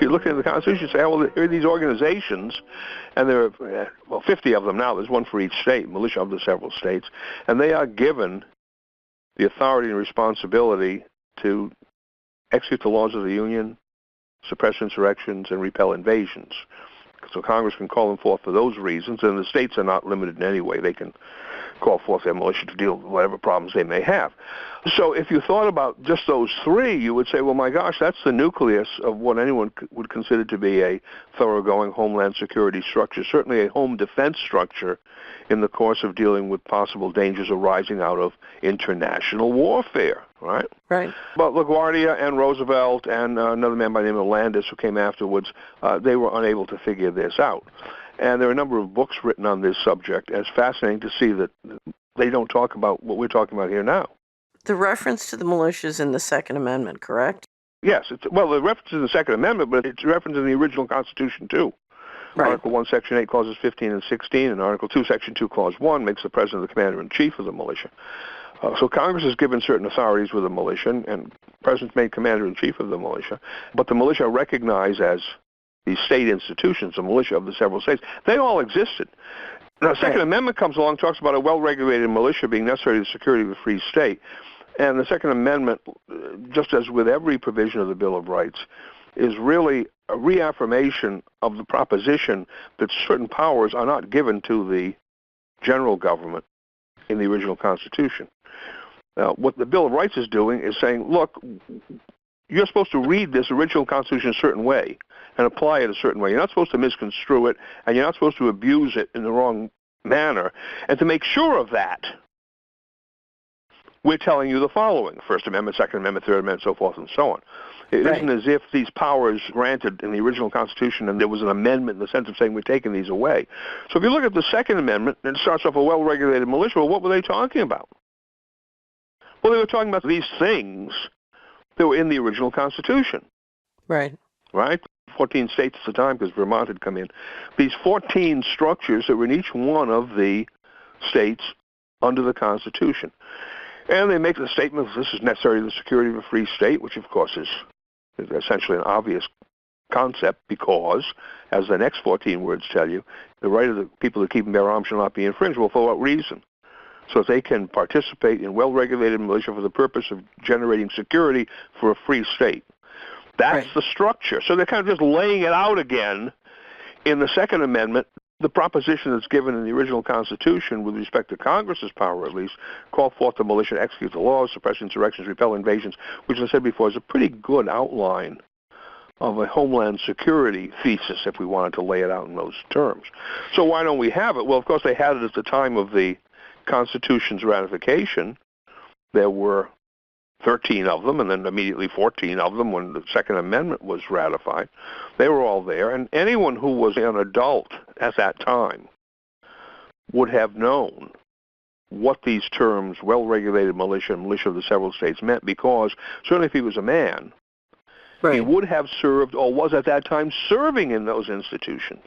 you look into the Constitution, you say, oh, well, here are these organizations, and there are 50 of them now. There's one for each state, militia of the several states, and they are given the authority and responsibility to execute the laws of the Union, suppress insurrections, and repel invasions. So Congress can call them forth for those reasons, and the states are not limited in any way. They can call forth their militia to deal with whatever problems they may have. So if you thought about just those three, you would say, well, my gosh, that's the nucleus of what anyone would consider to be a thoroughgoing homeland security structure, certainly a home defense structure in the course of dealing with possible dangers arising out of international warfare, right? Right. But LaGuardia and Roosevelt and another man by the name of Landis who came afterwards, they were unable to figure this out. And there are a number of books written on this subject, and it's fascinating to see that they don't talk about what we're talking about here now. The reference to the militias in the Second Amendment, correct? Yes. Well, the reference is in the Second Amendment, but it's referenced in the original Constitution, too. Right. Article 1, Section 8, Clauses 15 and 16, and Article 2, Section 2, Clause 1 makes the President the Commander-in-Chief of the militia. So Congress has given certain authorities with the militia, and the President's made Commander-in-Chief of the militia, but the militia are recognized as these state institutions, the militia of the several states. They all existed. Now, the Second Amendment comes along, talks about a well-regulated militia being necessary to the security of a free state. And the Second Amendment, just as with every provision of the Bill of Rights, is really a reaffirmation of the proposition that certain powers are not given to the general government in the original Constitution. Now, what the Bill of Rights is doing is saying, look, you're supposed to read this original Constitution a certain way and apply it a certain way. You're not supposed to misconstrue it, and you're not supposed to abuse it in the wrong manner. And to make sure of that, we're telling you the following: First Amendment, Second Amendment, Third Amendment, so forth and so on. It isn't as if these powers granted in the original Constitution and there was an amendment in the sense of saying we're taking these away. So if you look at the Second Amendment, and it starts off a well-regulated militia, well, what were they talking about? Well, they were talking about these things that were in the original Constitution. Right. Right? 14 states at the time, because Vermont had come in. These 14 structures that were in each one of the states under the Constitution. And they make the statement that this is necessary to the security of a free state, which of course is essentially an obvious concept because, as the next 14 words tell you, the right of the people to keep and bear arms shall not be infringed. Well, for what reason? So that they can participate in well-regulated militia for the purpose of generating security for a free state. That's the structure. So they're kind of just laying it out again in the Second Amendment. The proposition that's given in the original Constitution with respect to Congress's power, at least, call forth the militia to execute the laws, suppress insurrections, repel invasions, which, as I said before, is a pretty good outline of a homeland security thesis if we wanted to lay it out in those terms. So why don't we have it? Well, of course, they had it at the time of the Constitution's ratification. There were 13 of them, and then immediately 14 of them when the Second Amendment was ratified. They were all there, and anyone who was an adult at that time would have known what these terms, well-regulated militia and militia of the several states, meant, because certainly if he was a man, he would have served or was at that time serving in those institutions.